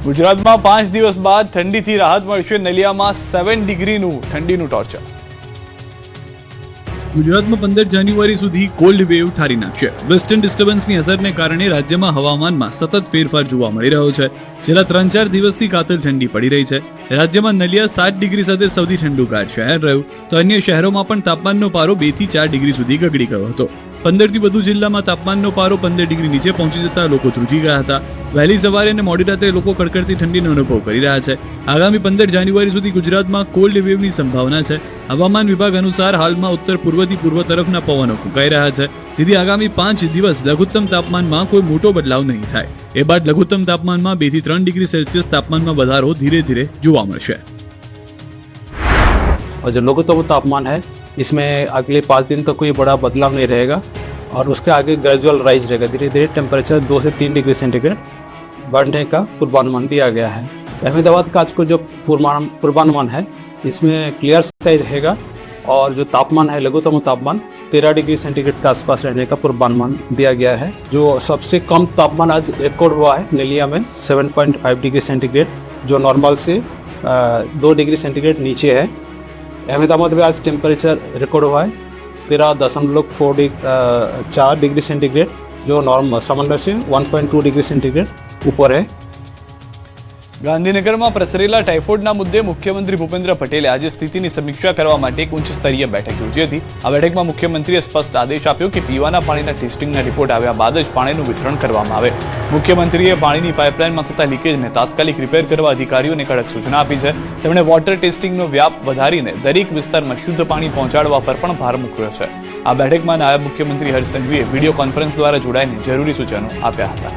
ગુજરાતમાં 5 દિવસ બાદ ઠંડીથી રાહત મળશે. નલિયામાં 7 ડિગ્રીનું ઠંડીનું ટોર્ચર. ગુજરાતમાં 15 જાન્યુઆરી સુધી કોલ્ડ વેવ ઠારી નાખશે. વેસ્ટર્ન ડિસ્ટર્બન્સની અસરને કારણે રાજ્યમાં હવામાનમાં સતત ફેરફાર જોવા મળી રહ્યો છે. છેલ્લા 3-4 દિવસથી કાતલ ઠંડી પડી રહી છે. રાજ્યમાં નલિયા 7 ડિગ્રી સાથે સૌથી ઠંડુગાર શહેર રહ્યું, તો અન્ય શહેરોમાં પણ તાપમાનનો પારો 2 થી 4 ડિગ્રી સુધી ગગડી ગયો હતો. 15થી વધુ જિલ્લામાં તાપમાનનો પારો 15 ડિગ્રી નીચે પહોંચી જતા લોકો ધ્રુજી ગયા હતા. વહેલી સવારે અને મોડી રાત્રે લોકો કડકડતી ઠંડીનો અનુભવ કરી રહ્યા છે. આગામી 15 જાન્યુઆરી સુધી ગુજરાતમાં કોલ્ડ વેવની સંભાવના છે. હવામાન વિભાગ અનુસાર હાલમાં ઉત્તર પૂર્વથી પૂર્વ તરફના પવનો ફૂંકાઈ રહ્યા છે, જેથી આગામી 5 દિવસ લઘુત્તમ તાપમાનમાં કોઈ મોટો બદલાવ નહીં થાય. એ બાદ લઘુત્તમ તાપમાનમાં 2 થી 3 ડિગ્રી સેલ્સિયસ તાપમાનમાં વધારો ધીરે ધીરે જોવા મળશે. और जो लघुत्तम तापमान है इसमें अगले 5 दिन तक कोई बड़ा बदलाव नहीं रहेगा और उसके आगे ग्रेजुअल राइज रहेगा. धीरे धीरे टेम्परेचर 2 से 3 डिग्री सेंटीग्रेड बढ़ने का पूर्वानुमान दिया गया है. अहमदाबाद का आज को जो पूर्वानुमान है इसमें क्लियर स्काई रहेगा और जो तापमान है लघुत्तम तापमान 13 डिग्री सेंटीग्रेड के आसपास रहने का पूर्वानुमान दिया गया है. जो सबसे कम तापमान आज रिकॉर्ड हुआ है नलिया में 7.5 डिग्री सेंटीग्रेड, जो नॉर्मल से 2 डिग्री सेंटीग्रेड नीचे है. अहमदाबाद में आज टेम्परेचर रिकॉर्ड हुआ है 13.4 डिग्री सेंटीग्रेड, जो नॉर्मल सामान्य से 1.2 डिग्री सेंटीग्रेड ऊपर है. ગાંધીનગરમાં પ્રસરેલા ટાઇફોઇડના મુદ્દે મુખ્યમંત્રી ભૂપેન્દ્ર પટેલે આજે સ્થિતિની સમીક્ષા કરવા માટે એક ઉચ્ચ સ્તરીય બેઠક યોજી હતી. આ બેઠકમાં મુખ્યમંત્રીએ સ્પષ્ટ આદેશ આપ્યો કે પીવાના પાણીના ટેસ્ટિંગના રિપોર્ટ આવ્યા બાદ જ પાણીનું વિતરણ કરવામાં આવે. મુખ્યમંત્રીએ પાણીની પાઇપલાઇનમાં થતા લીકેજને તાત્કાલિક રિપેર કરવા અધિકારીઓને કડક સૂચના આપી છે. તેમણે વોટર ટેસ્ટિંગનો વ્યાપ વધારીને દરેક વિસ્તારમાં શુદ્ધ પાણી પહોંચાડવા પર પણ ભાર મૂક્યો છે. આ બેઠકમાં નાયબ મુખ્યમંત્રી હર્ષ સંઘવીએ વિડીયો કોન્ફરન્સ દ્વારા જોડાઈને જરૂરી સૂચનો આપ્યા હતા.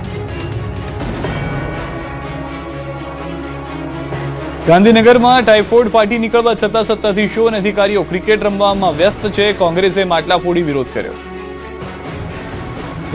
ગાંધીનગરમાં ટાઇફોઇડ ફાટી નીકળવા છતાં સત્તાધીશો અને અધિકારીઓ ક્રિકેટ રમવામાં વ્યસ્ત છે. કોંગ્રેસે માટલા ફોડી વિરોધ કર્યો.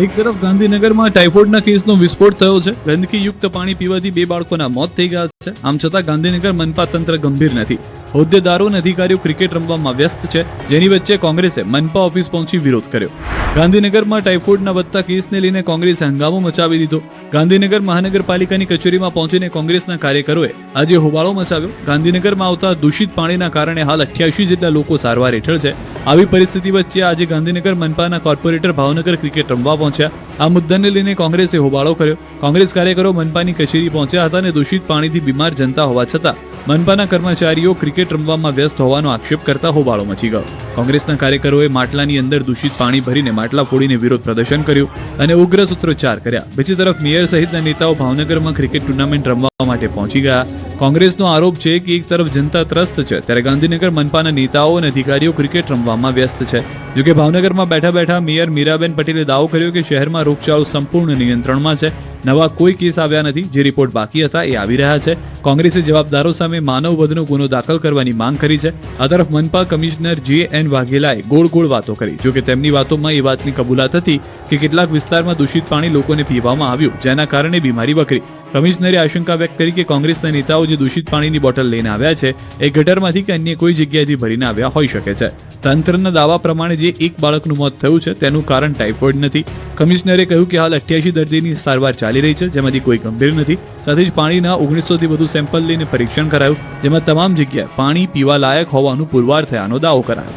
એક તરફ ગાંધીનગરમાં ટાઇફોઇડના કેસનો વિસ્ફોટ થયો છે. ગંદકીયુક્ત પાણી પીવાથી 2 બાળકોના મોત થઈ ગયા છે. આમ છતાં ગાંધીનગર મનપા તંત્ર ગંભીર નથી. હોદ્દેદારો અને અધિકારીઓ ક્રિકેટ રમવામાં વ્યસ્ત છે, જેની વચ્ચે કોંગ્રેસે મનપા ઓફિસ પહોંચી વિરોધ કર્યો. ગાંધીનગરમાં ટાઇફોઇડના વધતા કેસને લઈને કોંગ્રેસે હંગામો મચાવી દીધો. ગાંધીનગર મહાનગરપાલિકાની કચેરીમાં પહોંચીને કોંગ્રેસના કાર્યકરોએ આજે હોબાળો મચાવ્યો. ગાંધીનગરમાં આવતા દૂષિત પાણીના કારણે હાલ 88 જેટલા લોકો સારવાર હેઠળ છે. આવી પરિસ્થિતિ વચ્ચે આજે ગાંધીનગર મનપાના કોર્પોરેટર ભાવનગર ક્રિકેટ રમવા પહોંચ્યા. આ મુદ્દાને લઈને કોંગ્રેસે હોબાળો કર્યો. કોંગ્રેસ કાર્યકરો મનપાની કચેરી પહોંચ્યા હતા અને દૂષિત પાણીથી બીમાર જનતા હોવા છતાં મનપાના કર્મચારીઓ ક્રિકેટ રમવામાં વ્યસ્ત હોવાનો આક્ષેપ કરતા હોબાળો મચી ગયો. કોંગ્રેસના કાર્યકરોએ માટલાની અંદર દૂષિત પાણી ભરીને માટલા ફોડીને વિરોધ પ્રદર્શન કર્યું અને ઉગ્ર સૂત્રોચ્ચાર કર્યા. બીજી તરફ મેયર સહિતના નેતાઓ ભાવનગરમાં ક્રિકેટ ટુર્નામેન્ટ રમવા માટે પહોંચી ગયા. કોંગ્રેસનો આરોપ છે કે એક તરફ જનતા ત્રસ્ત છે, ત્યારે ગાંધીનગર મનપાના નેતાઓ અને અધિકારીઓ ક્રિકેટ રમવામાં વ્યસ્ત છે. જોકે ભાવનગરમાં બેઠા બેઠા મેયર મીરાબેન પટેલે દાવો કર્યો કે શહેરમાં રોગચાળો સંપૂર્ણ નિયંત્રણમાં છે. નવા કોઈ કેસ આવ્યા નથી. જે રિપોર્ટ બાકી હતા એ આવી રહ્યા છે. કોંગ્રેસે જવાબદારો સામે માનવવધનો ગુનો દાખલ કરવાની માંગ કરી છે. આ તરફ મનપા કમિશનર JN વાઘેલાએ ગોળ વાતો કરી. જોકે તેમની વાતોમાં એ વાતની કબૂલાત હતી કે કેટલાક વિસ્તારમાં દૂષિત પાણી લોકોને પીવામાં આવ્યું, જેના કારણે બીમારી વકરી. કમિશનરે આશંકા વ્યક્ત કરી કે કોંગ્રેસના નેતાઓ જે દૂષિત પાણીની બોટલ લઈને આવ્યા છે એ ગટરમાંથી કે અન્ય કોઈ જગ્યાએથી ભરીને આવ્યા હોઈ શકે છે. તંત્રના દાવા પ્રમાણે જે એક બાળકનું મોત થયું છે તેનું કારણ ટાઇફોઇડ નથી. કમિશનરે કહ્યું કે હાલ 88 દર્દીની સારવાર ચાલી રહી છે, જેમાંથી કોઈ ગંભીર નથી. સાથે જ પાણીના 1900 થી વધુ સેમ્પલ લઈને પરીક્ષણ કરાયું, જેમાં તમામ જગ્યાએ પાણી પીવા લાયક હોવાનું પુરવાર થયાનો દાવો કરાયો.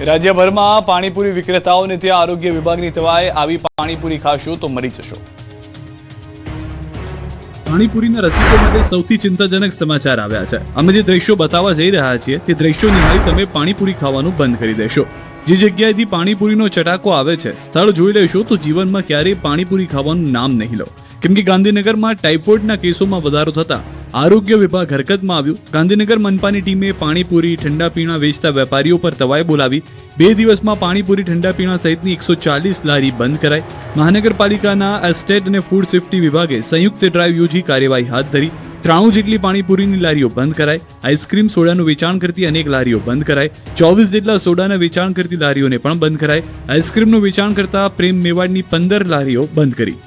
રાજ્યભરમાં પાણીપુરી વિક્રેતાઓને ત્યાં આરોગ્ય વિભાગની તવાએ આવી પાણીપુરી ખાશો તો મરી જશો. પાણીપુરીના રસિકો માટે સૌથી ચિંતાજનક સમાચાર આવ્યા છે. અમે જે દ્રશ્યો બતાવવા જઈ રહ્યા છીએ તે દ્રશ્યો નિહાળી તમે પાણીપુરી ખાવાનું બંધ કરી દેશો. જે જગ્યાએથી પાણીપુરીનો ચટાકો આવે છે, સ્થળ જોઈ લેશો તો જીવનમાં ક્યારેય પાણીપુરી ખાવાનું નામ નહીં લો. કેમ કે ગાંધીનગરમાં ટાઇફોઇડના કેસોમાં વધારો થતા આરોગ્ય વિભાગ હરકતમાં આવ્યું. ગાંધીનગર મનપાની ટીમે પાણીપુરી ઠંડા પીણા વેચતા વેપારીઓ પર તવાઈ બોલાવી 2 દિવસમાં પાણીપુરી ઠંડા પીણા સહિતની 140 લારી બંધ કરાઈ. મહાનગરપાલિકાના એસ્ટેટ અને ફૂડ સેફ્ટી વિભાગે સંયુક્ત ડ્રાઈવ યોજી કાર્યવાહી હાથ ધરી. 93 જેટલી પાણીપુરીની લારીઓ બંધ કરાઈ. આઈસ્ક્રીમ સોડાનું વેચાણ કરતી અનેક લારીઓ બંધ કરાઈ. 24 જેટલા સોડાના વેચાણ કરતી લારીઓને પણ બંધ કરાઈ. આઈસ્ક્રીમનું વેચાણ કરતા પ્રેમ મેવાડની 15 લારીઓ બંધ કરી.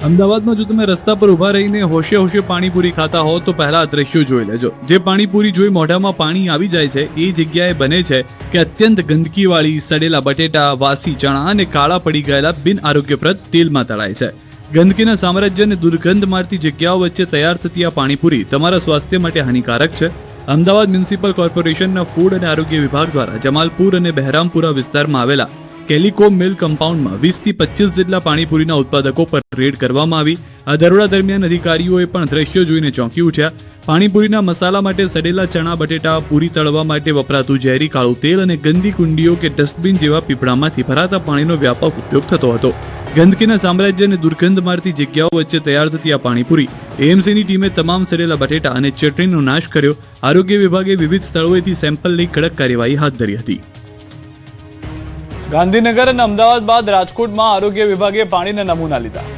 અમદાવાદમાં જો તમે રસ્તા પર ઊભા રહીને હોશે પાણીપુરી ખાતા હો તો પહેલા આ દ્રશ્યો જોઈ લેજો. જે પાણીપુરી જોઈ મોઢામાં પાણી આવી જાય છે એ જગ્યાએ બને છે કે અત્યંત ગંદકીવાળી સડેલા બટેટા, વાસી ચણા અને કાળા પડી ગયેલા બિન આરોગ્યપ્રદ તેલમાં તળાય છે. ગંદકીના સામ્રાજ્ય અને દુર્ગંધ મારતી જગ્યાઓ વચ્ચે તૈયાર થતી આ પાણીપુરી તમારા સ્વાસ્થ્ય માટે હાનિકારક છે. અમદાવાદ મ્યુનિસિપલ કોર્પોરેશનના ફૂડ અને આરોગ્ય વિભાગ દ્વારા જમાલપુર અને બહેરામપુરા વિસ્તારમાં આવેલા કેલિકો મિલ કમ્પાઉન્ડમાં 20 થી 25 જેટલા પાણીપુરીના ઉત્પાદકો પર રેડ કરવામાં આવી. આ દરોડા દરમિયાન અધિકારીઓએ પણ દ્રશ્યો જોઈને ચોંકી ઉઠ્યા. પાણીપુરીના મસાલા માટે સડેલા ચણા બટેટા, પૂરી તળવા માટે વપરાતું ઝેરી કાળું તેલ અને ગંદી કુંડીઓ કે ડસ્ટબિન જેવા પીપળામાંથી ભરાતા પાણીનો વ્યાપક ઉપયોગ થતો હતો. ગંદકીના સામ્રાજ્ય અને દુર્ગંધ મારતી જગ્યાઓ વચ્ચે તૈયાર થતી આ પાણીપુરી એએમસીની ટીમે તમામ સડેલા બટેટા અને ચટણીનો નાશ કર્યો. આરોગ્ય વિભાગે વિવિધ સ્થળોએથી સેમ્પલ લઈ કડક કાર્યવાહી હાથ ધરી હતી. ગાંધીનગર અને અમદાવાદ બાદ રાજકોટમાં આરોગ્ય વિભાગે પાણીના નમૂના લીધા.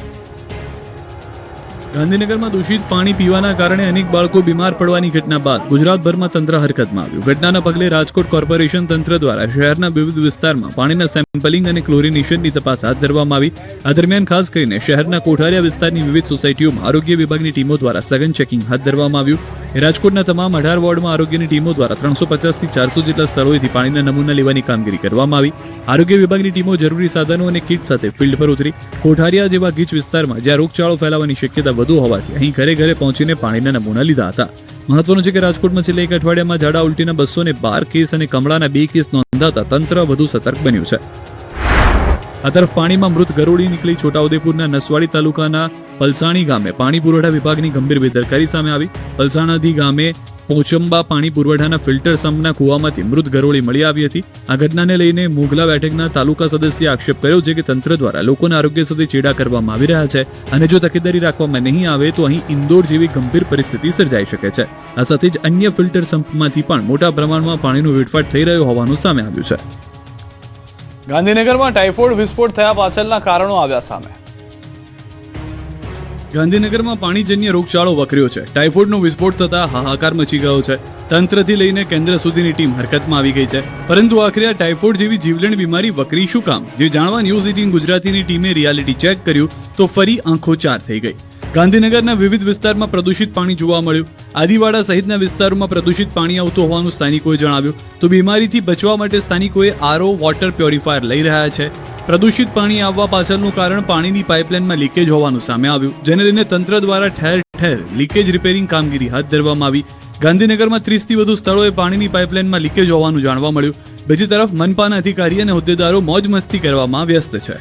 ગાંધીનગરમાં દૂષિત પાણી પીવાના કારણે અનેક બાળકો બીમાર પડવાની ઘટના બાદ ગુજરાતભરમાં તંત્ર હરકતમાં આવ્યું. ઘટનાના પગલે રાજકોટ કોર્પોરેશન તંત્ર દ્વારા શહેરના વિવિધ વિસ્તારમાં પાણીના સેમ્પલિંગ અને ક્લોરિનેશનની તપાસ હાથ ધરવામાં આવી. આ દરમિયાન ખાસ કરીને શહેરના કોઠારિયા વિસ્તારની વિવિધ સોસાયટીઓમાં આરોગ્ય વિભાગની ટીમો દ્વારા સઘન ચેકિંગ હાથ ધરવામાં આવ્યું. રાજકોટના તમામ 18 વોર્ડમાં આરોગ્યની ટીમો દ્વારા 350 થી 400 જેટલા સ્થળોએથી પાણીના નમૂના લેવાની કામગીરી કરવામાં આવી. આરોગ્ય વિભાગની ટીમો જરૂરી સાધનો અને કીટ સાથે ફિલ્ડ પર ઉતરી. કોઠારિયા જેવા ગીચ વિસ્તારમાં જ્યાં રોગચાળો ફેલાવાની શક્યતા વધુ હોવાથી અહીં ઘરે ઘરે પહોંચીને પાણીના નમૂના લીધા હતા. મહત્વનું છે કે રાજકોટમાં છેલ્લા એક અઠવાડિયામાં ઝાડા ઉલટીના 212 કેસ અને કમળાના 2 કેસ નોંધાતા તંત્ર વધુ સતર્ક બન્યું છે. આ તરફ પાણીમાં મૃત ગરોળી નીકળી છોટાઉદેપુરના નસવાડી તાલુકાના પલસાણી ગામે પાણી પુરવઠા વિભાગની ગંભીર બેદરકારી સામે આવી. પલસાણાથી ગામે પોચંબા પાણી પુરવઠાના ફિલ્ટર સંપના કૂવામાંથી મૃત ગરોળી મળી આવી હતી. આ ઘટનાને લઈને મોગલા બેઠકના તાલુકા સદસ્યએ આક્ષેપ કર્યો છે કે તંત્ર દ્વારા લોકોના આરોગ્ય સાથે ચેડા કરવામાં આવી રહ્યા છે અને જો તકેદારી રાખવામાં નહીં આવે તો અહીં ઇન્દોર જેવી ગંભીર પરિસ્થિતિ સર્જાઈ શકે છે. આ સાથે જ અન્ય ફિલ્ટર સંપમાંથી પણ મોટા પ્રમાણમાં પાણીનો વેડફાટ થઈ રહ્યો હોવાનું સામે આવ્યું છે. ગાંધીનગરમાં ટાઇફોઇડ વિસ્ફોટ થયા પાછળના કારણો આવ્યા સામે. ગાંધીનગરમાં પાણીજન્ય રોગચાળો વકર્યો છે. ટાઇફોઇડનો વિસ્ફોટ થતા હાહાકાર મચી ગયો છે. તંત્રથી લઈને કેન્દ્ર સુધીની ટીમ હરકતમાં આવી ગઈ છે. પરંતુ આખરે આ ટાઇફોઇડ જેવી જીવલેણ બીમારી વકરી શું કામ? જે જાણવા ન્યૂઝ 18 ગુજરાતીની ટીમે રિયાલિટી ચેક કર્યું તો ફરી આંખો ચાર થઈ ગઈ. ગાંધીનગરના વિવિધ વિસ્તારમાં પ્રદૂષિત પાણી જોવા મળ્યું. આદિવાડા સહિતના વિસ્તારોમાં પ્રદૂષિત પાણી આવતું હોવાનું સ્થાનિકોએ જણાવ્યું. તો બીમારીથી બચવા માટે સ્થાનિકોએ આરઓ વોટર પ્યોરિફાયર લઈ રહ્યા છે. પ્રદૂષિત પાણી આવવા પાછળનું કારણ પાણીની પાઇપલાઇનમાં લીકેજ હોવાનું સામે આવ્યું, જેને લઈને તંત્ર દ્વારા ઠેર ઠેર લીકેજ રિપેરિંગ કામગીરી હાથ ધરવામાં આવી. ગાંધીનગરમાં 30 થી વધુ સ્થળોએ પાણીની પાઇપલાઇનમાં લીકેજ હોવાનું જાણવા મળ્યું. બીજી તરફ મનપાના અધિકારી અને હોદ્દેદારો મોજ મસ્તી કરવામાં વ્યસ્ત છે.